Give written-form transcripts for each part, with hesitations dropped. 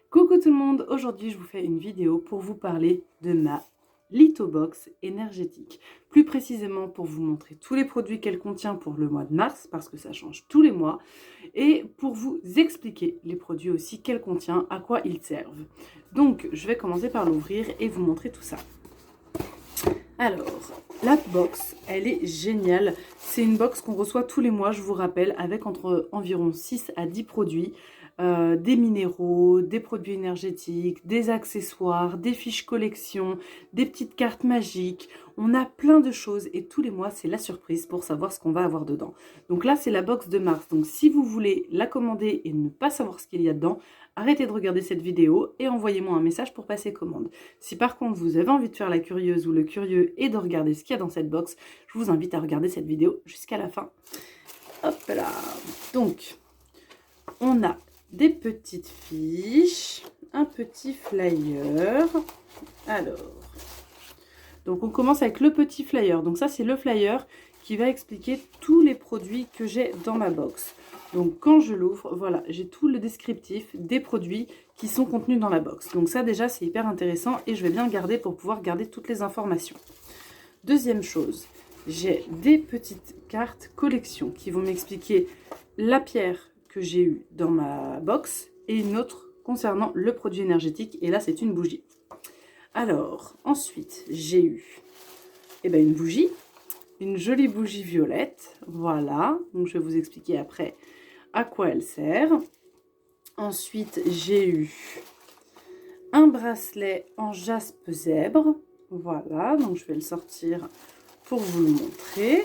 Coucou tout le monde, aujourd'hui je vous fais une vidéo pour vous parler de ma Lithobox énergétique. Plus précisément pour vous montrer tous les produits qu'elle contient pour le mois de mars, parce que ça change tous les mois, et pour vous expliquer les produits aussi qu'elle contient, à quoi ils servent. Donc je vais commencer par l'ouvrir et vous montrer tout ça. Alors, la box, elle est géniale. C'est une box qu'on reçoit tous les mois, je vous rappelle, avec entre environ 6 à 10 produits. Des minéraux, des produits énergétiques, des accessoires, des fiches collection, des petites cartes magiques. On a plein de choses et tous les mois, c'est la surprise pour savoir ce qu'on va avoir dedans. Donc là, c'est la box de mars. Donc si vous voulez la commander et ne pas savoir ce qu'il y a dedans, arrêtez de regarder cette vidéo et envoyez-moi un message pour passer commande. Si par contre vous avez envie de faire la curieuse ou le curieux et de regarder ce qu'il y a dans cette box, je vous invite à regarder cette vidéo jusqu'à la fin. Hop là. Donc, on a des petites fiches, un petit flyer. Alors, donc on commence avec le petit flyer. Donc ça, c'est le flyer qui va expliquer tous les produits que j'ai dans ma box. Donc quand je l'ouvre, voilà, j'ai tout le descriptif des produits qui sont contenus dans la box. Donc ça déjà, c'est hyper intéressant et je vais bien le garder pour pouvoir garder toutes les informations. Deuxième chose, j'ai des petites cartes collection qui vont m'expliquer la pierre que j'ai eue dans ma box et une autre concernant le produit énergétique. Et là, c'est une bougie. Alors, ensuite, j'ai eu une bougie, une jolie bougie violette. Voilà, donc je vais vous expliquer après à quoi elle sert. Ensuite, j'ai eu un bracelet en jaspe zèbre. Voilà, donc je vais le sortir pour vous le montrer.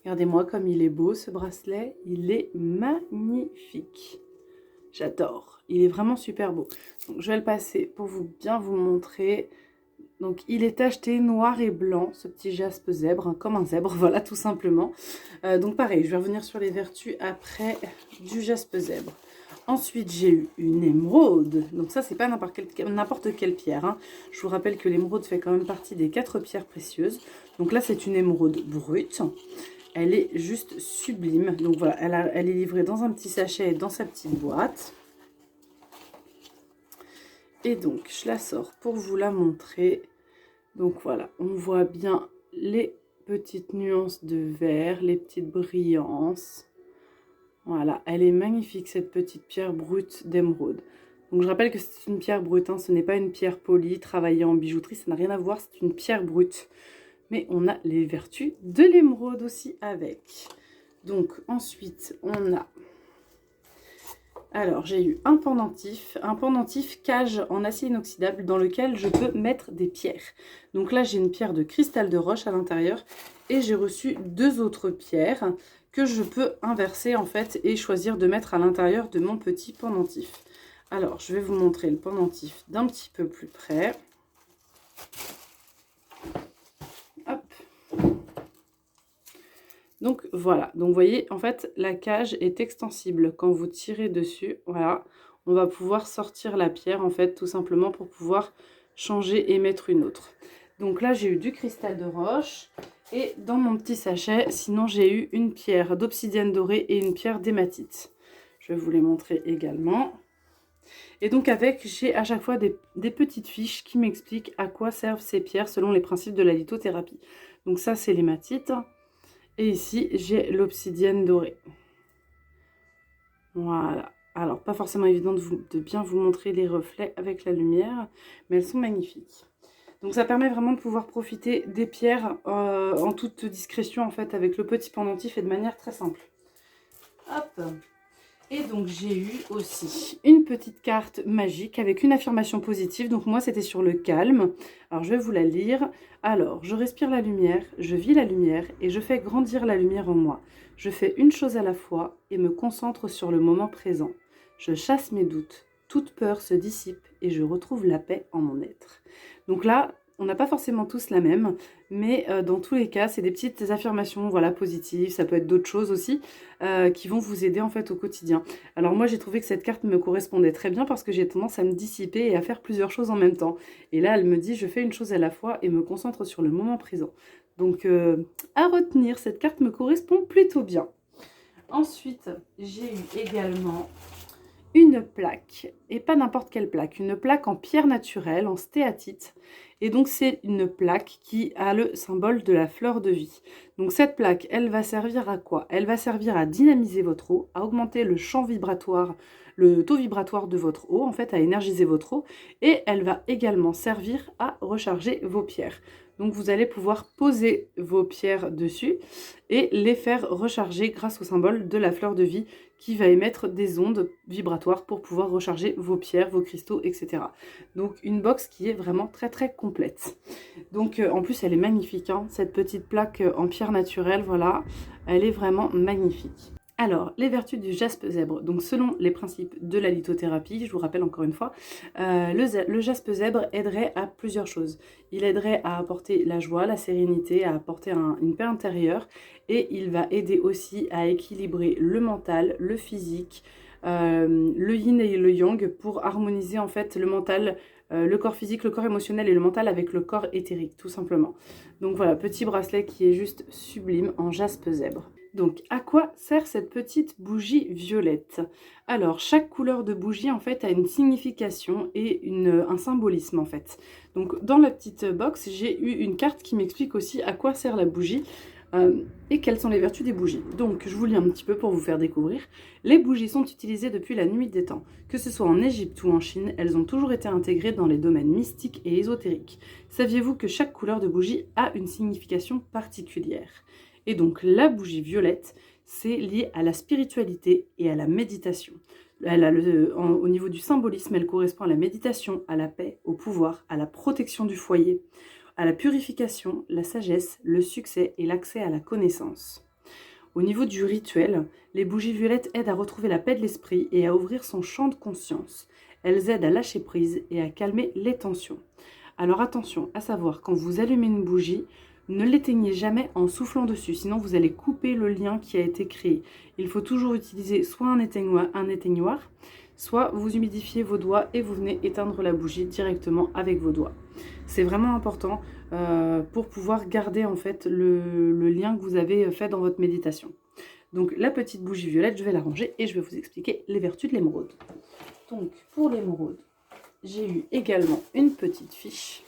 Regardez-moi comme il est beau ce bracelet, il est magnifique. J'adore, il est vraiment super beau. Donc je vais le passer pour bien vous montrer. Donc il est tacheté noir et blanc, ce petit jaspe zèbre, hein, comme un zèbre, voilà tout simplement. Donc pareil, je vais revenir sur les vertus après du jaspe zèbre. Ensuite, j'ai eu une émeraude. Donc ça, c'est pas n'importe quelle pierre, hein. Je vous rappelle que l'émeraude fait quand même partie des 4 pierres précieuses. Donc là, c'est une émeraude brute. Elle est juste sublime. Donc voilà, elle est livrée dans un petit sachet et dans sa petite boîte. Et donc, je la sors pour vous la montrer. Donc voilà, on voit bien les petites nuances de vert, les petites brillances. Voilà, elle est magnifique cette petite pierre brute d'émeraude. Donc je rappelle que c'est une pierre brute, hein, ce n'est pas une pierre polie, travaillée en bijouterie, ça n'a rien à voir, c'est une pierre brute. Mais on a les vertus de l'émeraude aussi avec. Donc ensuite on a... Alors j'ai eu un pendentif cage en acier inoxydable dans lequel je peux mettre des pierres. Donc là j'ai une pierre de cristal de roche à l'intérieur et j'ai reçu 2 autres pierres que je peux inverser en fait et choisir de mettre à l'intérieur de mon petit pendentif. Alors je vais vous montrer le pendentif d'un petit peu plus près. Hop. Donc voilà, donc vous voyez en fait la cage est extensible. Quand vous tirez dessus, voilà, on va pouvoir sortir la pierre en fait tout simplement pour pouvoir changer et mettre une autre. Donc là j'ai eu du cristal de roche et dans mon petit sachet, sinon j'ai eu une pierre d'obsidienne dorée et une pierre d'hématite. Je vais vous les montrer également. Et donc avec, j'ai à chaque fois des petites fiches qui m'expliquent à quoi servent ces pierres selon les principes de la lithothérapie. Donc ça c'est l'hématite. Et ici, j'ai l'obsidienne dorée. Voilà. Alors, pas forcément évident de bien vous montrer les reflets avec la lumière, mais elles sont magnifiques. Donc, ça permet vraiment de pouvoir profiter des pierres en toute discrétion, en fait, avec le petit pendentif et de manière très simple. Hop. Et donc, j'ai eu aussi une petite carte magique avec une affirmation positive. Donc, moi, c'était sur le calme. Alors, je vais vous la lire. Alors, je respire la lumière, je vis la lumière et je fais grandir la lumière en moi. Je fais une chose à la fois et me concentre sur le moment présent. Je chasse mes doutes, toute peur se dissipe et je retrouve la paix en mon être. Donc là, on n'a pas forcément tous la même, mais dans tous les cas, c'est des petites affirmations, voilà, positives. Ça peut être d'autres choses aussi qui vont vous aider en fait au quotidien. Alors moi, j'ai trouvé que cette carte me correspondait très bien parce que j'ai tendance à me dissiper et à faire plusieurs choses en même temps. Et là, elle me dit, je fais une chose à la fois et me concentre sur le moment présent. Donc, à retenir, cette carte me correspond plutôt bien. Ensuite, j'ai eu également une plaque, et pas n'importe quelle plaque, une plaque en pierre naturelle, en stéatite. Et donc c'est une plaque qui a le symbole de la fleur de vie. Donc cette plaque, elle va servir à quoi? Elle va servir à dynamiser votre eau, à augmenter le champ vibratoire, le taux vibratoire de votre eau, en fait à énergiser votre eau, et elle va également servir à recharger vos pierres. Donc vous allez pouvoir poser vos pierres dessus et les faire recharger grâce au symbole de la fleur de vie qui va émettre des ondes vibratoires pour pouvoir recharger vos pierres, vos cristaux, etc. Donc une box qui est vraiment très très complète. Donc en plus elle est magnifique, hein, cette petite plaque en pierre naturelle, voilà, elle est vraiment magnifique. Alors, les vertus du jaspe zèbre. Donc, selon les principes de la lithothérapie, je vous rappelle encore une fois, le jaspe zèbre aiderait à plusieurs choses. Il aiderait à apporter la joie, la sérénité, à apporter une paix intérieure, et il va aider aussi à équilibrer le mental, le physique, le yin et le yang pour harmoniser en fait le mental, le corps physique, le corps émotionnel et le mental avec le corps éthérique, tout simplement. Donc voilà, petit bracelet qui est juste sublime en jaspe zèbre. Donc, à quoi sert cette petite bougie violette? Alors, chaque couleur de bougie, en fait, a une signification et un symbolisme, en fait. Donc, dans la petite box, j'ai eu une carte qui m'explique aussi à quoi sert la bougie et quelles sont les vertus des bougies. Donc, je vous lis un petit peu pour vous faire découvrir. Les bougies sont utilisées depuis la nuit des temps. Que ce soit en Égypte ou en Chine, elles ont toujours été intégrées dans les domaines mystiques et ésotériques. Saviez-vous que chaque couleur de bougie a une signification particulière? Et donc la bougie violette, c'est lié à la spiritualité et à la méditation. Au niveau du symbolisme, elle correspond à la méditation, à la paix, au pouvoir, à la protection du foyer, à la purification, la sagesse, le succès et l'accès à la connaissance. Au niveau du rituel, les bougies violettes aident à retrouver la paix de l'esprit et à ouvrir son champ de conscience. Elles aident à lâcher prise et à calmer les tensions. Alors attention, à savoir, quand vous allumez une bougie, ne l'éteignez jamais en soufflant dessus, sinon vous allez couper le lien qui a été créé. Il faut toujours utiliser soit un éteignoir, soit vous humidifiez vos doigts et vous venez éteindre la bougie directement avec vos doigts. C'est vraiment important pour pouvoir garder en fait le lien que vous avez fait dans votre méditation. Donc la petite bougie violette, je vais la ranger et je vais vous expliquer les vertus de l'émeraude. Donc pour l'émeraude, j'ai eu également une petite fiche.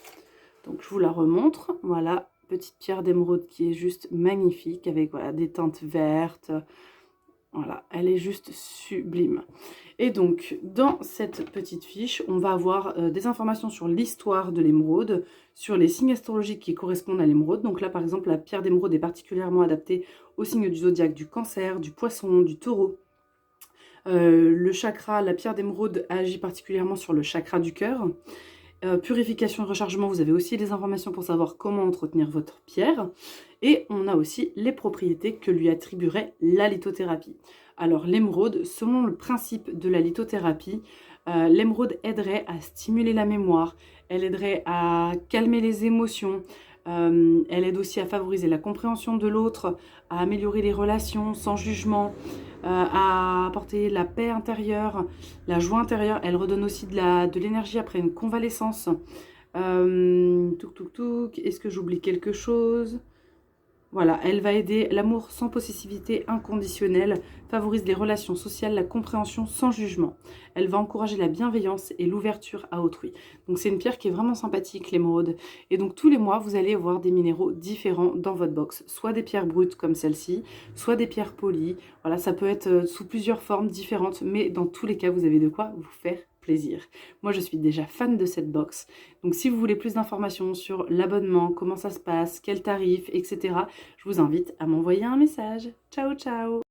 Donc je vous la remontre, voilà, petite pierre d'émeraude qui est juste magnifique avec voilà, des teintes vertes. Voilà, elle est juste sublime. Et donc, dans cette petite fiche, on va avoir des informations sur l'histoire de l'émeraude, sur les signes astrologiques qui correspondent à l'émeraude. Donc là, par exemple, la pierre d'émeraude est particulièrement adaptée aux signes du zodiaque du Cancer, du Poisson, du Taureau. Le chakra, la pierre d'émeraude agit particulièrement sur le chakra du cœur. Purification et rechargement, vous avez aussi des informations pour savoir comment entretenir votre pierre. Et on a aussi les propriétés que lui attribuerait la lithothérapie. Alors l'émeraude, selon le principe de la lithothérapie, l'émeraude aiderait à stimuler la mémoire, elle aiderait à calmer les émotions, elle aide aussi à favoriser la compréhension de l'autre, à améliorer les relations sans jugement, à apporter la paix intérieure, la joie intérieure. Elle redonne aussi de l'énergie après une convalescence. Est-ce que j'oublie quelque chose? Voilà, elle va aider l'amour sans possessivité inconditionnelle, favorise les relations sociales, la compréhension sans jugement. Elle va encourager la bienveillance et l'ouverture à autrui. Donc c'est une pierre qui est vraiment sympathique, l'émeraude. Et donc tous les mois, vous allez avoir des minéraux différents dans votre box. Soit des pierres brutes comme celle-ci, soit des pierres polies. Voilà, ça peut être sous plusieurs formes différentes, mais dans tous les cas, vous avez de quoi vous faire plaisir. Moi, je suis déjà fan de cette box. Donc, si vous voulez plus d'informations sur l'abonnement, comment ça se passe, quel tarif, etc., je vous invite à m'envoyer un message. Ciao, ciao!